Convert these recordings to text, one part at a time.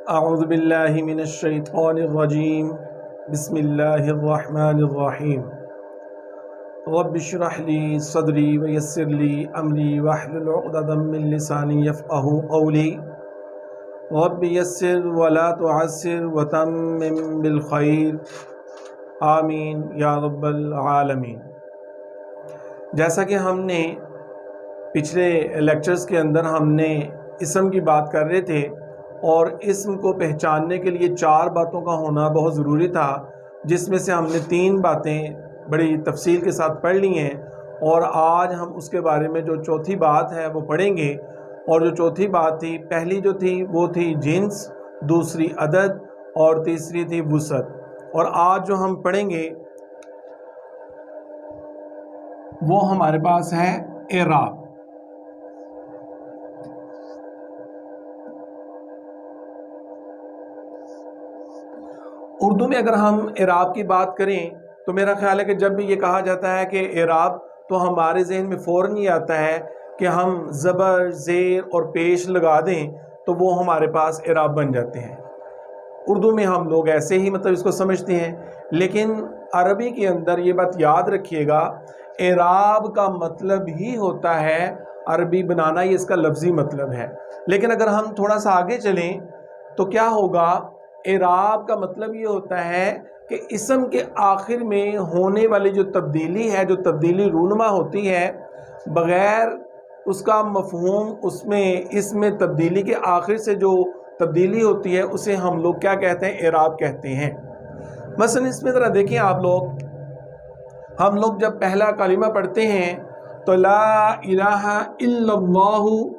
अऊज़ु बिल्लाहि मिनश शैतानिर रजीम बिस्मिल्लाहिर्रहमानिर्रहीम रब्बि इश्रह ली सदरी व यस्सिर ली अमरी वहलुल उक़दतम मिन लिसानी यफ़क़हू क़ौली रब्बि यस्सिर व ला तुअस्सिर व तम्मिम बिल खैर आमीन या रब्बल आलमीन। जैसा कि हमने पिछले लेक्चर्स के अंदर हमने इसम की बात कर रहे थे और इसम को पहचानने के लिए 4 बातों का होना बहुत ज़रूरी था, जिसमें से हमने 3 बातें बड़ी तफसील के साथ पढ़ ली हैं और आज हम उसके बारे में जो चौथी बात है वो पढ़ेंगे। और जो चौथी बात थी, पहली जो थी वो थी जिन्स, दूसरी अदद और तीसरी थी वुसअत। और आज जो हम पढ़ेंगे वो हमारे पास है एराब। उर्दू में अगर हम एराब की बात करें तो मेरा ख्याल है कि जब भी ये कहा जाता है कि एराब, तो हमारे जहन में फ़ौरन ही आता है कि हम ज़बर, ज़ेर और पेश लगा दें तो वो हमारे पास एराब बन जाते हैं। उर्दू में हम लोग ऐसे ही इसको समझते हैं, लेकिन अरबी के अंदर ये बात याद रखिएगा, एराब का मतलब ही होता है अरबी बनाना, ये इसका लफ्ज़ी मतलब है। लेकिन अगर हम थोड़ा सा आगे चलें तो क्या होगा, एराब का मतलब ये होता है कि इसम के आखिर में होने वाली जो तब्दीली है, जो तब्दीली रूनमा होती है, बग़ैर उसका मफ़हूम उसमें इसमें तब्दीली के आखिर से जो तब्दीली होती है उसे हम लोग क्या कहते हैं, एराब कहते हैं। मसलन इसमें ज़रा देखिए आप लोग, हम लोग जब पहला कलिमा पढ़ते हैं तो ला इलाहा इल्लल्लाहु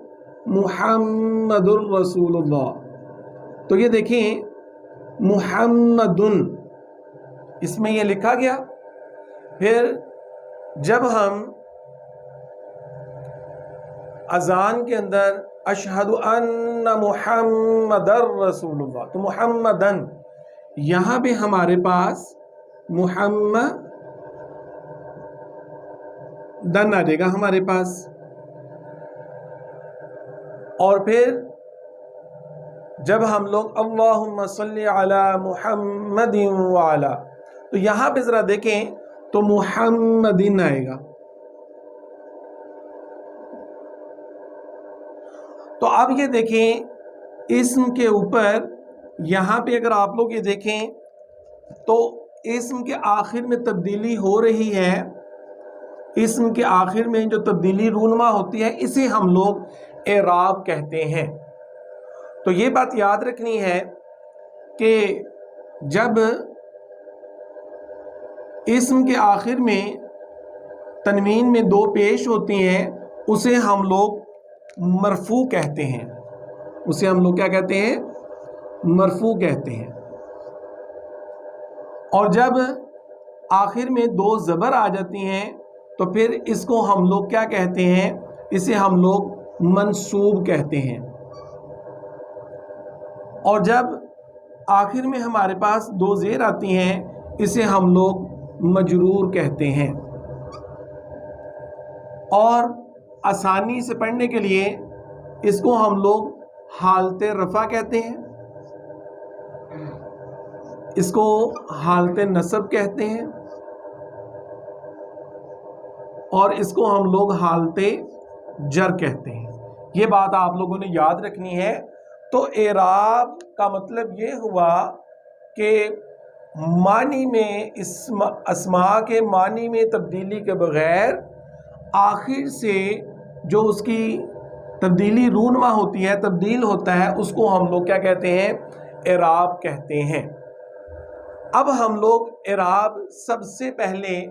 मुहम्मदुर रसूलुल्लाह, तो ये देखें मुहम्मदुन, इसमें ये लिखा गया। फिर जब हम अजान के अंदर अशहदु अन्ना मुहम्मदर रसूलुल्लाह, तो मुहम्मदन, यहाँ पे हमारे पास मुहम्मदन आ जाएगा हमारे पास। और फिर जब हम लोग अल्लाहुम्मा सल्ली अला मुहम्मदिन व अला, तो यहाँ पे ज़रा देखें तो मुहम्मदिन आएगा। तो अब ये देखें इस्म के ऊपर, यहाँ पे अगर आप लोग ये देखें तो इस्म के आखिर में तब्दीली हो रही है। इस्म के आखिर में जो तब्दीली रूनमा होती है इसे हम लोग एराब कहते हैं। तो ये बात याद रखनी है कि जब इस्म के आखिर में तनवीन में 2 पेश होती हैं उसे हम लोग मरफू कहते हैं। उसे हम लोग क्या कहते हैं, मरफू कहते हैं। और जब आखिर में 2 ज़बर आ जाती हैं तो फिर इसको हम लोग क्या कहते हैं, इसे हम लोग मंसूब कहते हैं। और जब आखिर में हमारे पास 2 ज़ेर आती हैं इसे हम लोग मजरूर कहते हैं। और आसानी से पढ़ने के लिए इसको हम लोग हालते रफ़ा कहते हैं, इसको हालते नसब कहते हैं और इसको हम लोग हालते जर कहते हैं। ये बात आप लोगों ने याद रखनी है। तो एराब का मतलब ये हुआ कि मानी में अस्मा के मानी में तब्दीली के बग़ैर आखिर से जो उसकी तब्दीली रूनमा होती है, तब्दील होता है, उसको हम लोग क्या कहते हैं, एराब कहते हैं। अब हम लोग एराब सबसे पहले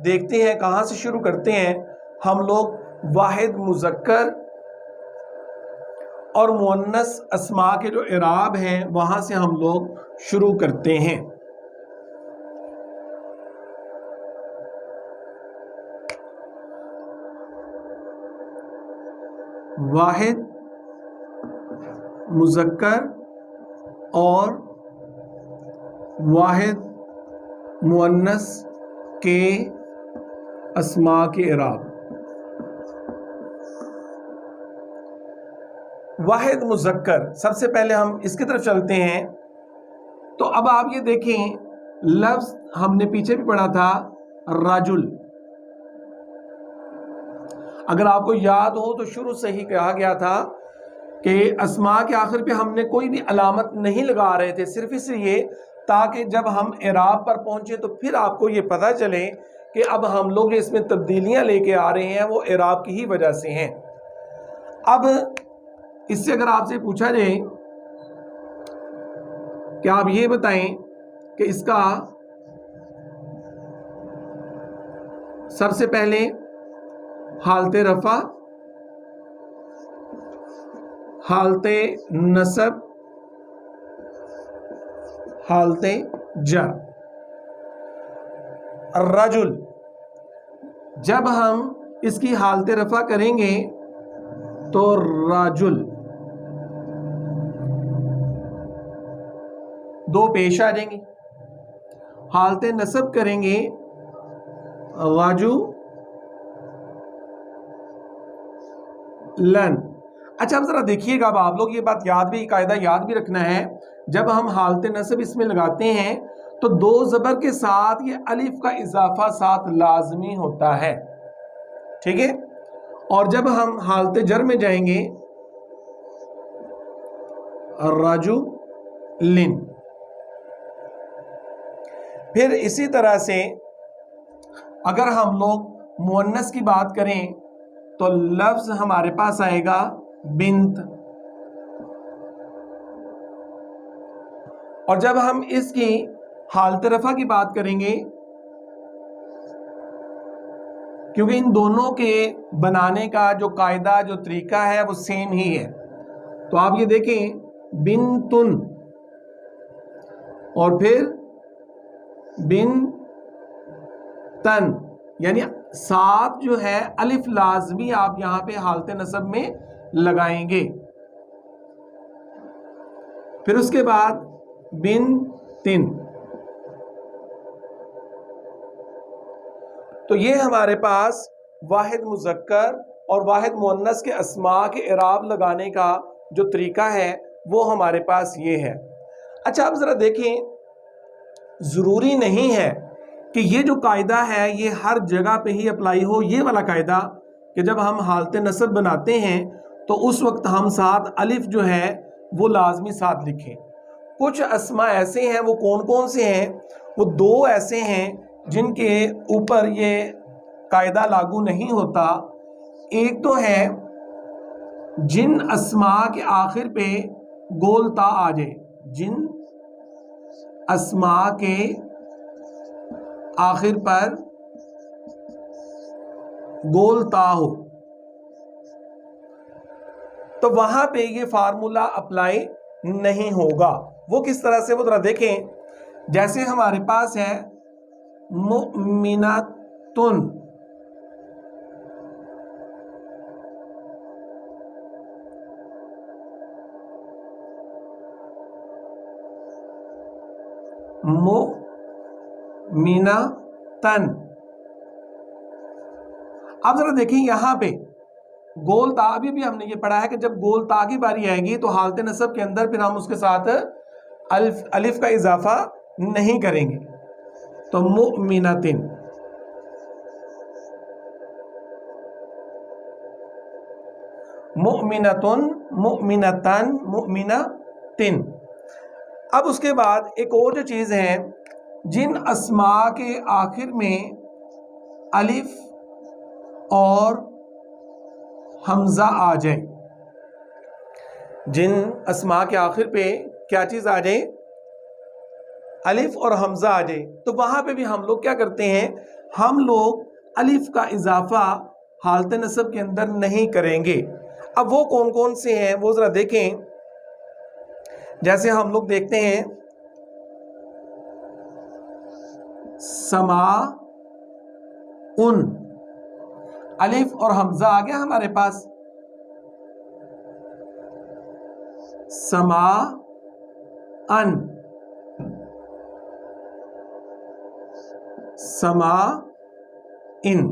देखते हैं कहाँ से शुरू करते हैं। हम लोग वाहिद मुज़क्कर और मुअन्नस अस्मा के जो एराब हैं वहाँ से हम लोग शुरू करते हैं। वाहिद मुज़क्कर और वाहिद मुअन्नस के अस्मा के एराब। वाहिद मुज़क्कर, सबसे पहले हम इसकी तरफ चलते हैं। तो अब आप ये देखें, लफ्ज हमने पीछे भी पढ़ा था राजुल। अगर आपको याद हो तो शुरू से ही कहा गया था कि अस्मा के आखिर पे हमने कोई भी अलामत नहीं लगा रहे थे, सिर्फ इसलिए ताकि जब हम इराब पर पहुंचे तो फिर आपको ये पता चले कि अब हम लोग इसमें तब्दीलियां लेके आ रहे हैं वो इराब की ही वजह से हैं। अब इससे अगर आपसे पूछा जाए कि आप ये बताएं कि इसका सबसे पहले हालते रफा, हालते नसब, हालते जर। रजुल, जब हम इसकी हालते रफा करेंगे तो राजुल, दो पेश आ जाएंगे। हालते नसब करेंगे राजू लन। अच्छा, अब जरा देखिएगा, अब आप लोग ये बात याद भी, कायदा याद भी रखना है, जब हम हालते नसब इसमें लगाते हैं तो दो जबर के साथ ये अलिफ का इजाफा साथ लाजमी होता है, ठीक है। और जब हम हालते जर में जाएंगे राजू लिन। फिर इसी तरह से अगर हम लोग मुअन्नस की बात करें तो लफ्ज हमारे पास आएगा बिन्त। और जब हम इसकी हालत रफा की बात करेंगे, क्योंकि इन दोनों के बनाने का जो कायदा, जो तरीका है वो सेम ही है, तो आप ये देखें बिन्तुन और फिर बिन तन, यानी साथ जो है अलिफ लाजमी आप यहां पे हालते नसब में लगाएंगे। फिर उसके बाद बिन तिन। तो ये हमारे पास वाहिद मुज़क्कर और वाहिद मुअन्नस के अस्मा के इराब लगाने का जो तरीका है वो हमारे पास ये है। अच्छा, अब जरा देखें, ज़रूरी नहीं है कि ये जो कायदा है ये हर जगह पे ही अप्लाई हो, ये वाला कायदा कि जब हम हालते नसब बनाते हैं तो उस वक्त हम साथ अलिफ जो है वो लाजमी साथ लिखें। कुछ अस्मा ऐसे हैं, वो कौन कौन से हैं, वो दो ऐसे हैं जिनके ऊपर ये कायदा लागू नहीं होता। एक तो है जिन अस्मा के आखिर पे गोल ता आ जाए, जिन अस्मा के आखिर पर गोल ता हो, तो वहां पे ये फार्मूला अप्लाई नहीं होगा। वो किस तरह से, वो जरा देखें। जैसे हमारे पास है मुमिनातुन, मुमिनातन। अब जरा देखें यहां पे गोल ता, अभी भी हमने ये पढ़ा है कि जब गोल ता की बारी आएगी तो हालते नसब के अंदर फिर हम उसके साथ अलिफ का इजाफा नहीं करेंगे। तो मुमिनातिन, मुमिनातुन, मुमिनातन, मुमिनातिन। अब उसके बाद एक और जो चीज है, जिन अस्मा के आखिर में अलिफ और हमजा आ जाए, जिन अस्मा के आखिर पे क्या चीज आ जाए, अलिफ और हमजा आ जाए, तो वहां पे भी हम लोग क्या करते हैं, हम लोग अलिफ का इजाफा हालत नसब के अंदर नहीं करेंगे। अब वो कौन कौन से हैं वो जरा देखें। जैसे हम लोग देखते हैं समा उन, अलिफ और हमजा आ गया हमारे पास, समा अन, समा इन।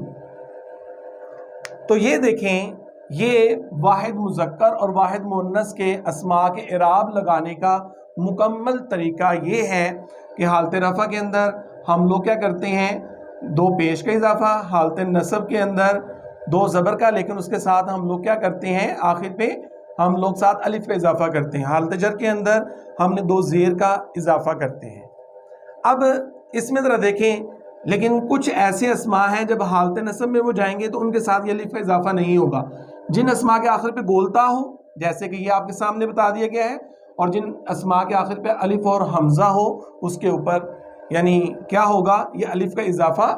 तो ये देखें ये वाहिद मुज़क्कर और वाहिद मुअन्नस के अस्मा के इराब लगाने का मुकम्मल तरीका ये है कि हालत रफ़ा के अंदर हम लोग क्या करते हैं, दो पेश का इजाफा, हालत नसब के अंदर दो ज़बर का, लेकिन उसके साथ हम लोग क्या करते हैं, आखिर पे हम लोग साथ अलिफ का इजाफा करते हैं। हालत जर के अंदर हमने दो ज़ेर का इजाफा करते हैं। अब इसमें ज़रा देखें, लेकिन कुछ ऐसे अस्मा हैं जब हालत नसब में वो जाएंगे तो उनके साथ ये अलिफ का इजाफा नहीं होगा। जिन अस्मा के आखिर पे गोलता हो, जैसे कि ये आपके सामने बता दिया गया है, और जिन अस्मा के आखिर पे अलिफ और हमजा हो, उसके ऊपर यानी क्या होगा, ये अलिफ का इजाफा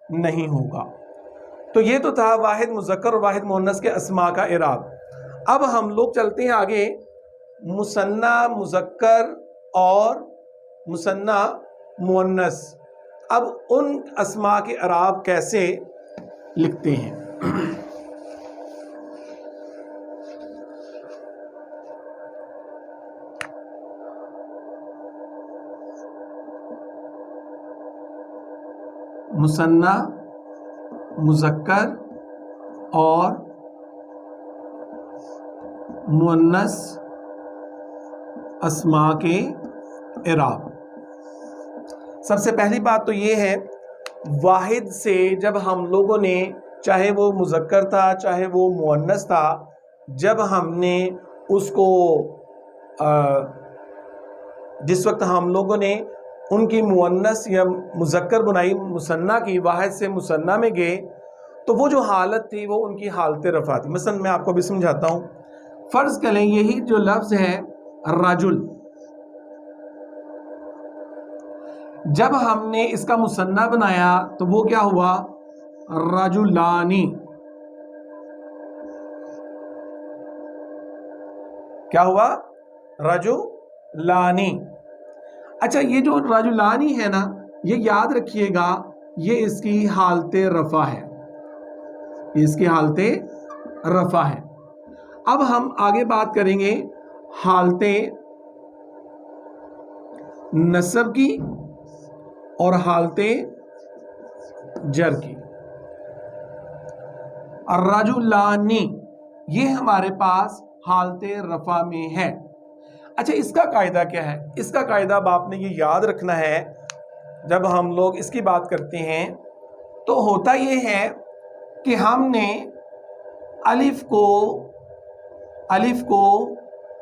नहीं होगा। तो ये तो था वाहिद मुज़क्कर और वाहिद मुअन्नस के अस्मा का इराब। अब हम लोग चलते हैं आगे, मुसन्ना मुज़क्कर और मुसन्ना मुअन्नस। अब उन अस्मा के इराब कैसे लिखते हैं। मुसन्ना मुज़क्कर और मुअन्नस अस्मा के इराब। सबसे पहली बात तो ये है, वाहिद से जब हम लोगों ने, चाहे वो मुज़क्कर था चाहे वो मुअन्नस था, जब हमने उसको जिस वक्त हम लोगों ने उनकी मुअन्नस या मुज़क्कर बुनाई मुसन्ना की, वाहिद से मुसन्ना में गए, तो वो जो हालत थी वो उनकी हालत रफ़ा थी। मसलन मैं आपको भी समझाता हूँ। फ़र्ज़ करें यही जो लफ्ज़ है रजुल, जब हमने इसका मुसन्ना बनाया तो वो क्या हुआ, रजुलानी। क्या हुआ, रजुलानी। अच्छा, ये जो रजुलानी है ना, ये याद रखिएगा, ये इसकी हालत रफ़ा है, इसकी हालत रफ़ा है। अब हम आगे बात करेंगे हालत नसब की और हालत जर की। रजुलानी ये हमारे पास हालत रफ़ा में है। अच्छा, इसका कायदा क्या है? इसका कायदा अब आपने ये याद रखना है, जब हम लोग इसकी बात करते हैं तो होता ये है कि हमने अलिफ को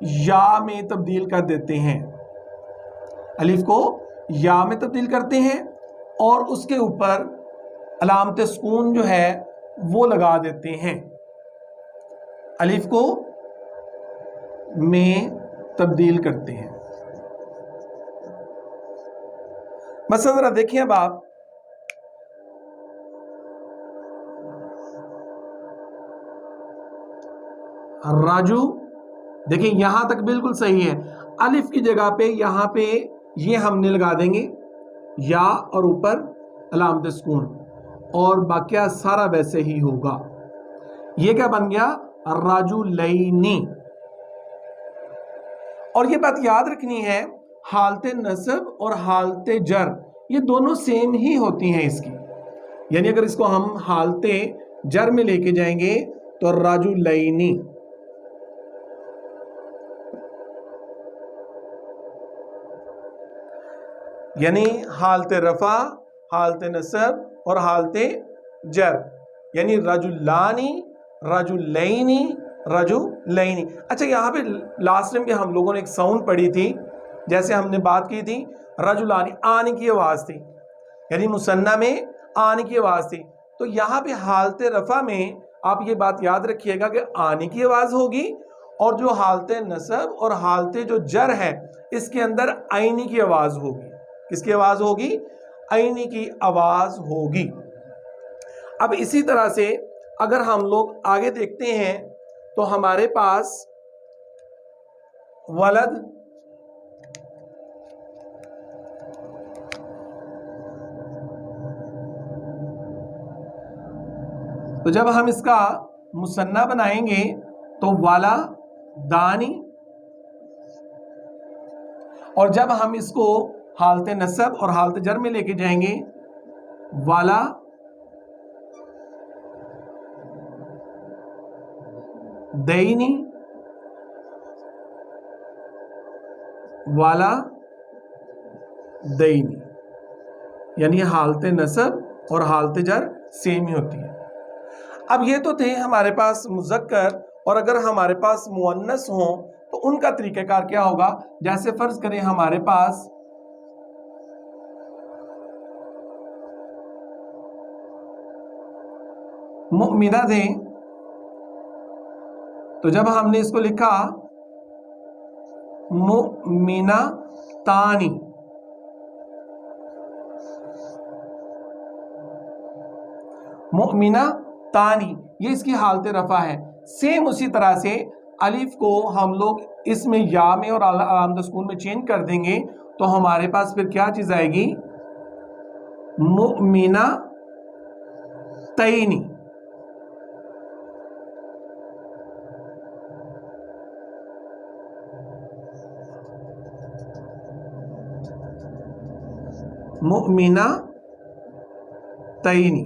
या में तब्दील कर देते हैं, अलिफ को या में तब्दील करते हैं और उसके ऊपर अलामत सुकून जो है वो लगा देते हैं, अलिफ को में तब्दील करते हैं। मसलन जरा देखिए, अब आप राजू देखिए, यहां तक बिल्कुल सही है। अलिफ की जगह पे यहां पे ये हमने लगा देंगे या और ऊपर अलामत सुकून, और बाकिया सारा वैसे ही होगा। ये क्या बन गया, राजुलैनी। और ये बात याद रखनी है, हालत नसब और हालत जर ये दोनों सेम ही होती हैं इसकी, यानी अगर इसको हम हालत जर में लेके जाएंगे तो राजुलैनी, यानी हालत रफ़ा, हालत नसब और हालत जर, यानी रजुलानी, रजुलैनी, रजुलैनी। अच्छा, यहाँ पे लास्ट में भी हम लोगों ने एक साउंड पढ़ी थी, जैसे हमने बात की थी रजुलानी, आने की आवाज़ थी, यानी मुसन्ना में आने की आवाज़ थी। तो यहाँ पे हालत रफ़ा में आप ये बात याद रखिएगा कि आने की आवाज़ होगी, और जो हालत नसब और हालत जो जर है इसके अंदर आईनी की आवाज़ होगी। किसकी आवाज़ होगी, आईनी की आवाज़ होगी। अब इसी तरह से अगर हम लोग आगे देखते हैं तो हमारे पास वलद, तो जब हम इसका मुसन्ना बनाएंगे तो वाला दानी, और जब हम इसको हालत नसब और हालत जर में लेके जाएंगे वाला दैनी वाला दैनी, यानी हालत नसब और हालत जर सेम ही होती है। अब ये तो थे हमारे पास मुज़क्कर, और अगर हमारे पास मुअन्नस हो तो उनका तरीक़ाकार क्या होगा। जैसे फर्ज करें हमारे पास मुमिना थे, तो जब हमने इसको लिखा मुमिना तानी, मुमिना तानी, ये इसकी हालत रफा है। सेम उसी तरह से अलिफ को हम लोग इसमें या में और अलामत सुकून में चेंज कर देंगे तो हमारे पास फिर क्या चीज आएगी, मुमिना तैनी। मुमिना तैनी।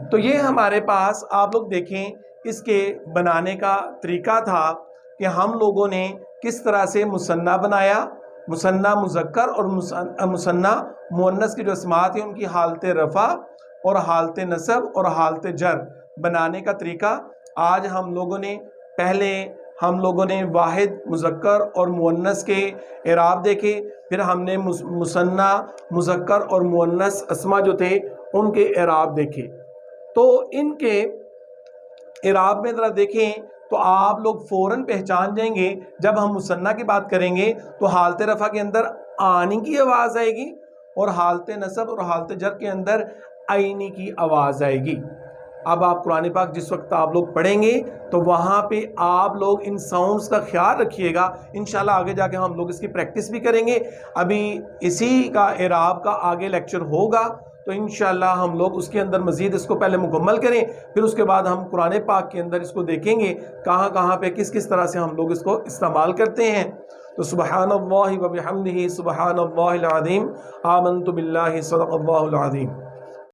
तो ये हमारे पास आप लोग देखें इसके बनाने का तरीका था कि हम लोगों ने किस तरह से मुसन्ना बनाया, मुसन्ना मुज़क्कर और मुसन्ना मुअन्नस की जो अस्मात हैं उनकी हालत रफ़ा और हालत नसब और हालत जर बनाने का तरीका आज हम लोगों ने, पहले हम लोगों ने वाहिद मुज़क्कर और मुअन्नस के इराब देखे, फिर हमने मुसन्ना मुज़क्कर और मुअन्नस अस्मा जो थे उनके इराब देखे। तो इनके इराब में ज़रा देखें तो आप लोग फ़ौरन पहचान जाएंगे, जब हम मुसन्ना की बात करेंगे तो हालत रफ़ा के अंदर आनी की आवाज़ आएगी और हालत नसब और हालत जर के अंदर आईनी की आवाज़ आएगी। अब आप कुरान पाक जिस वक्त आप लोग पढ़ेंगे तो वहाँ पे आप लोग इन साउंड्स का ख्याल रखिएगा। इंशाल्लाह आगे जाके हम लोग इसकी प्रैक्टिस भी करेंगे। अभी इसी का इराब का आगे लेक्चर होगा तो इंशाल्लाह हम लोग उसके अंदर मज़ीद इसको पहले मुकम्मल करें, फिर उसके बाद हम कुरान पाक के अंदर इसको देखेंगे कहाँ कहाँ पे किस किस तरह से हम लोग इसको इस्तेमाल करते हैं। तो सुबहानल्लाहि व बिहम्दिही सुबहानल्लाहिल अज़ीम, आमन्तु बिल्लाहि सदक़ल्लाहुल अज़ीम।